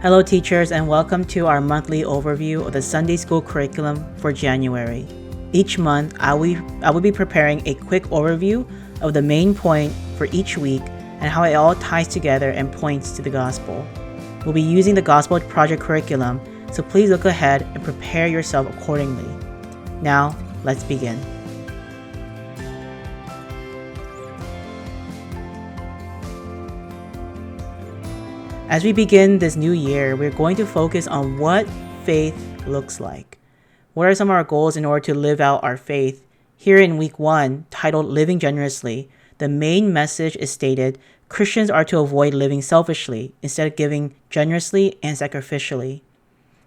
Hello teachers, and welcome to our monthly overview of the Sunday School curriculum for January. Each month, I will be preparing a quick overview of the main point for each week and how it all ties together and points to the gospel. We'll be using the Gospel Project curriculum, so please look ahead and prepare yourself accordingly. Now, let's begin. As we begin this new year, we're going to focus on what faith looks like. What are some of our goals in order to live out our faith? Here in week 1, titled Living Generously, the main message is stated, Christians are to avoid living selfishly instead of giving generously and sacrificially.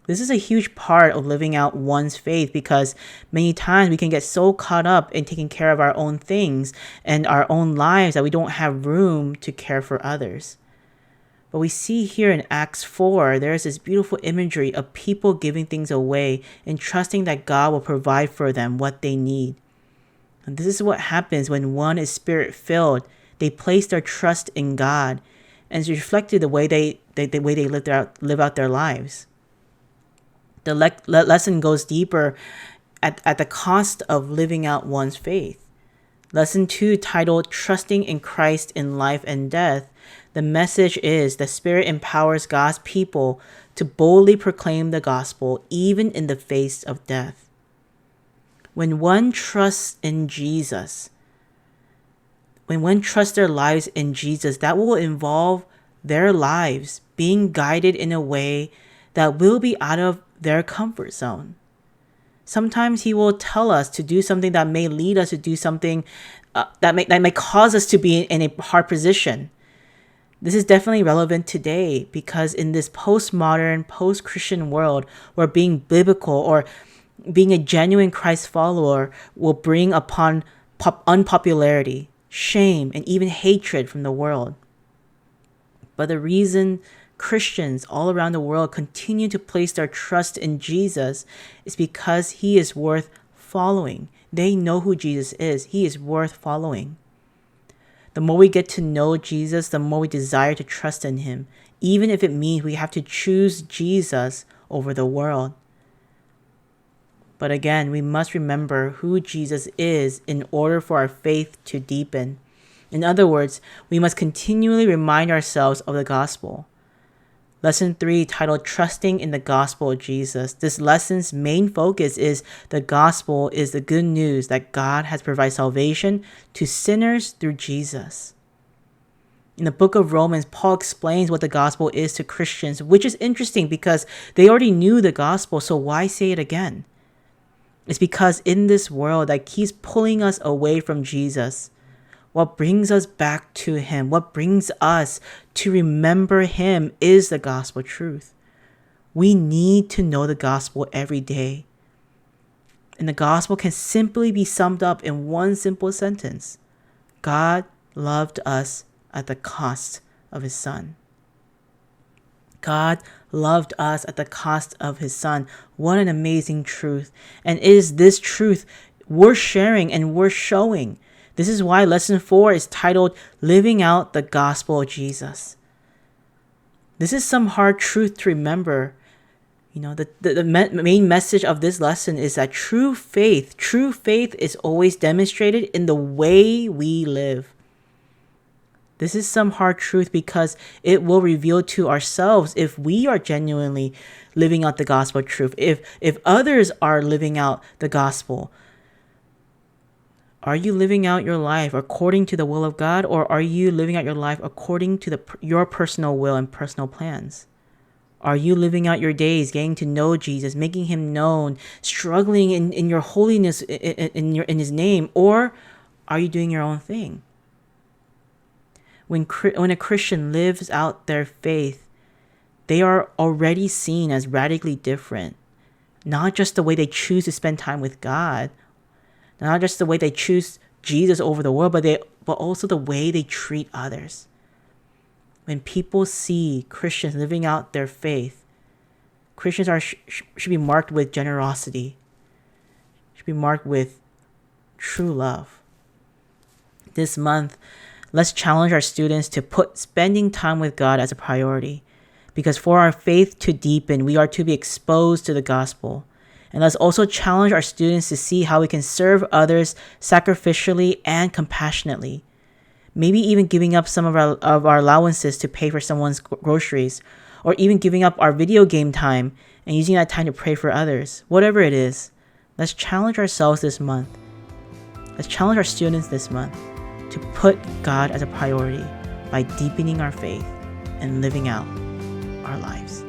This is a huge part of living out one's faith because many times we can get so caught up in taking care of our own things and our own lives that we don't have room to care for others. But we see here in Acts 4, there's this beautiful imagery of people giving things away and trusting that God will provide for them what they need. And this is what happens when one is spirit-filled. They place their trust in God, and it's reflected the way they live out their lives. The lesson goes deeper at the cost of living out one's faith. Lesson 2, titled Trusting in Christ in Life and Death, the message is the Spirit empowers God's people to boldly proclaim the gospel even in the face of death. When one trusts in Jesus, when one trusts their lives in Jesus, that will involve their lives being guided in a way that will be out of their comfort zone. Sometimes he will tell us to do something that may lead us to do something that may cause us to be in a hard position. This is definitely relevant today because in this postmodern, post-Christian world where being biblical or being a genuine Christ follower will bring upon unpopularity, shame, and even hatred from the world. But the reason Christians all around the world continue to place their trust in Jesus is because he is worth following. They know who Jesus is. He is worth following. The more we get to know Jesus, the more we desire to trust in him, even if it means we have to choose Jesus over the world. But again, we must remember who Jesus is in order for our faith to deepen. In other words, we must continually remind ourselves of the gospel. Lesson 3, titled Trusting in the Gospel of Jesus. This lesson's main focus is the gospel is the good news that God has provided salvation to sinners through Jesus. In the book of Romans, Paul explains what the gospel is to Christians, which is interesting because they already knew the gospel, so why say it again? It's because in this world that keeps pulling us away from Jesus, what brings us back to him, what brings us to remember him is the gospel truth. We need to know the gospel every day. And the gospel can simply be summed up in one simple sentence. God loved us at the cost of his son. God loved us at the cost of his son. What an amazing truth. And it is this truth worth sharing and worth showing. This is why lesson 4 is titled Living Out the Gospel of Jesus. This is some hard truth to remember. You know, the main message of this lesson is that true faith is always demonstrated in the way we live. This is some hard truth because it will reveal to ourselves if we are genuinely living out the gospel truth, if others are living out the gospel. Are you living out your life according to the will of God, or are you living out your life according to your personal will and personal plans? Are you living out your days getting to know Jesus, making him known, struggling in your holiness in his name, or are you doing your own thing? When a Christian lives out their faith, they are already seen as radically different. Not just the way they choose to spend time with God, not just the way they choose Jesus over the world, but also the way they treat others. When people see Christians living out their faith, Christians should be marked with generosity, should be marked with true love. This month, let's challenge our students to put spending time with God as a priority. because for our faith to deepen, we are to be exposed to the gospel. And let's also challenge our students to see how we can serve others sacrificially and compassionately. Maybe even giving up some of our allowances to pay for someone's groceries, or even giving up our video game time and using that time to pray for others. Whatever it is, let's challenge ourselves this month. Let's challenge our students this month to put God as a priority by deepening our faith and living out our lives.